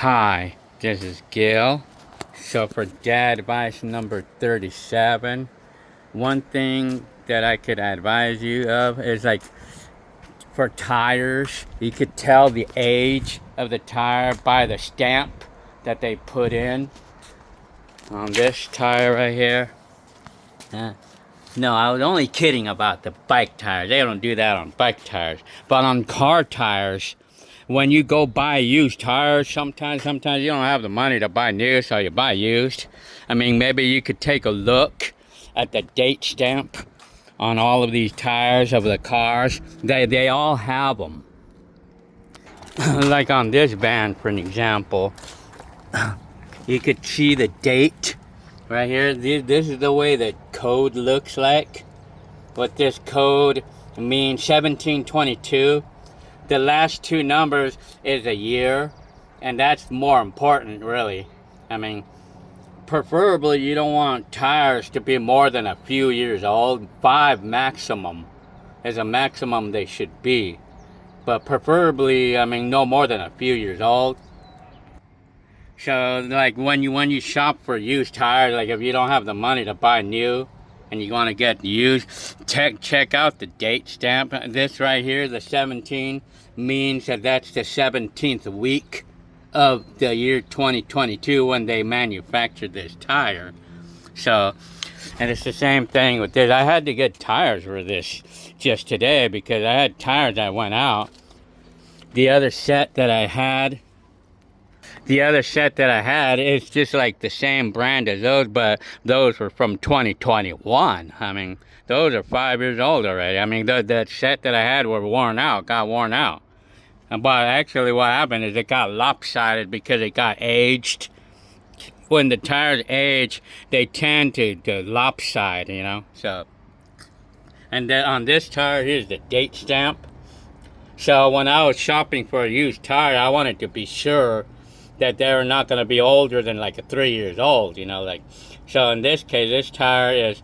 Hi, this is Gil. So for Dadvice number 37, one thing that I could advise you of is like for tires, you could tell the age of the tire by the stamp that they put in on this tire right here. Uh, no, I was only kidding about the bike tires. They don't do that on bike tires. But on car tires, when you go buy used tires, sometimes you don't have the money to buy new, so you buy used. I mean, maybe you could take a look at the date stamp on all of these tires of the cars. They all have them. Like on this van, for an example, you could see the date right here. This is the way the code looks like. What this code means, 1722. The last two numbers is a year, and that's more important, really. I mean, preferably you don't want tires to be more than a few years old. 5 maximum is a maximum they should be, but preferably, I mean, no more than a few years old. So like when you shop for used tires, like if you don't have the money to buy new and you want to get used, check out the date stamp. This right here, the 17, means that that's the 17th week of the year 2022 when they manufactured this tire. So, and it's the same thing with this. I had to get tires for this just today because I had tires that went out. The other set that I had is just like the same brand as those, but those were from 2021. I mean, those are 5 years old already. I mean, that set that I had got worn out. But actually what happened is it got lopsided because it got aged. When the tires age, they tend to lopside, you know. So, and then on this tire, here's the date stamp. So when I was shopping for a used tire, I wanted to be sure that they're not going to be older than like 3 years old, you know. Like, so in this case, this tire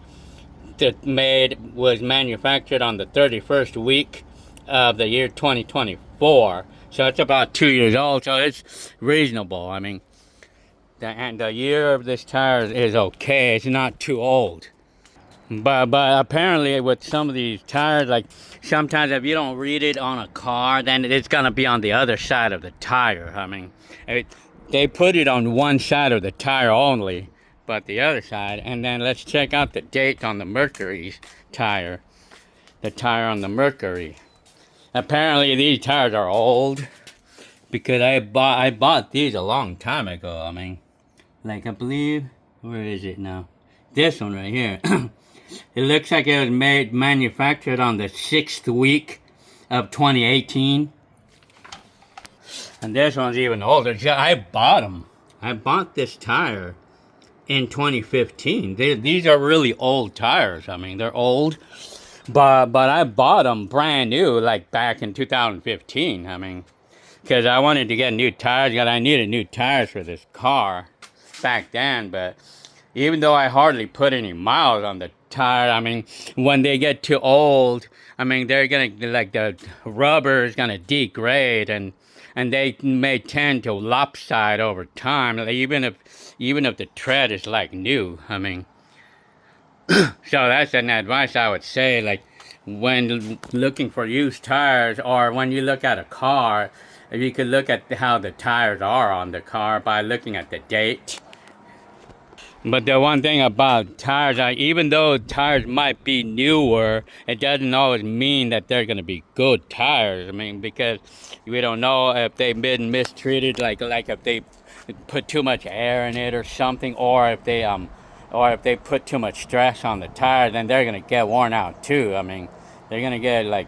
was manufactured on the 31st week of the year 2024. So it's about 2 years old, so it's reasonable. I mean, the year of this tire is okay. It's not too old. But apparently with some of these tires, like sometimes if you don't read it on a car, then it's gonna be on the other side of the tire. I mean, they put it on one side of the tire only, but the other side. And then let's check out the date on the Mercury's tire. The tire on the Mercury. Apparently these tires are old because I bought these a long time ago. I mean, like I believe, where is it now? This one right here. It looks like it was manufactured on the 6th week of 2018. And this one's even older. I bought them. I bought this tire in 2015. These are really old tires. I mean, they're old. But I bought them brand new, like back in 2015. I mean, because I wanted to get new tires. Because I needed new tires for this car back then. But even though I hardly put any miles on the tire, I mean, when they get too old, I mean, they're gonna, like, the rubber is gonna degrade, and they may tend to lopside over time, like, even if the tread is like new. I mean, so that's an advice I would say, like, when looking for used tires, or when you look at a car, if you could look at how the tires are on the car by looking at the date. But the one thing about tires, even though tires might be newer, it doesn't always mean that they're going to be good tires. I mean, because we don't know if they've been mistreated, like if they put too much air in it or something, or if they put too much stress on the tire, then they're going to get worn out too. I mean, they're going to get, like,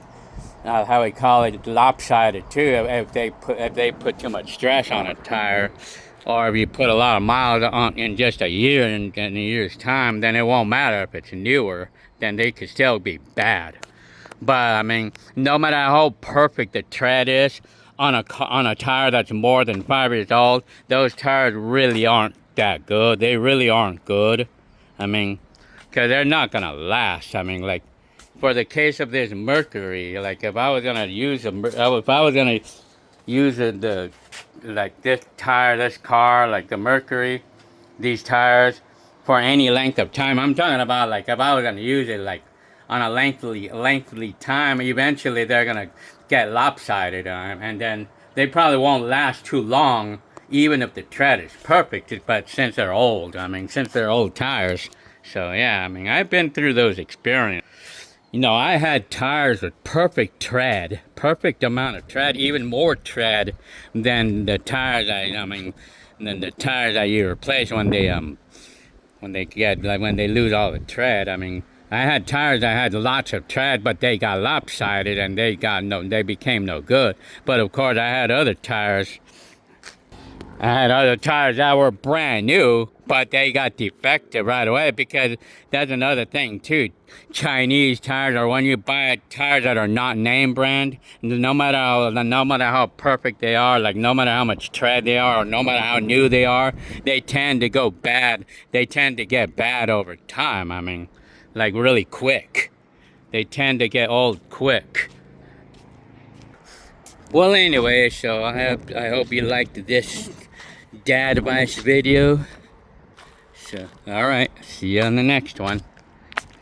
how we call it, lopsided too, if they put too much stress on a tire. Or if you put a lot of miles on in just a year, in a year's time, then it won't matter if it's newer, then they could still be bad. But I mean, no matter how perfect the tread is on a tire that's more than 5 years old, those tires really aren't that good. They really aren't good. I mean, because they're not gonna last. I mean, like, for the case of this Mercury, like, if I was gonna use the like this tire, this car, like the Mercury, these tires for any length of time. I'm talking about like if I was gonna use it like on a lengthy time, eventually they're gonna get lopsided, and then they probably won't last too long, even if the tread is perfect. But since they're old, I mean, since they're old tires, so yeah, I mean, I've been through those experiences. You know, I had tires with perfect tread, perfect amount of tread, even more tread than the tires than the tires that you replace when they get like when they lose all the tread. I mean, I had tires that had lots of tread, but they got lopsided and they became no good. But of course, I had other tires that were brand new, but they got defective right away, because that's another thing too. Chinese tires, or when you buy tires that are not name brand, no matter how perfect they are, like no matter how much tread they are, or no matter how new they are, they tend to go bad. They tend to get bad over time. I mean, like really quick. They tend to get old quick. Well, anyway, so I hope you liked this Dadvice video. So, alright, see you on the next one.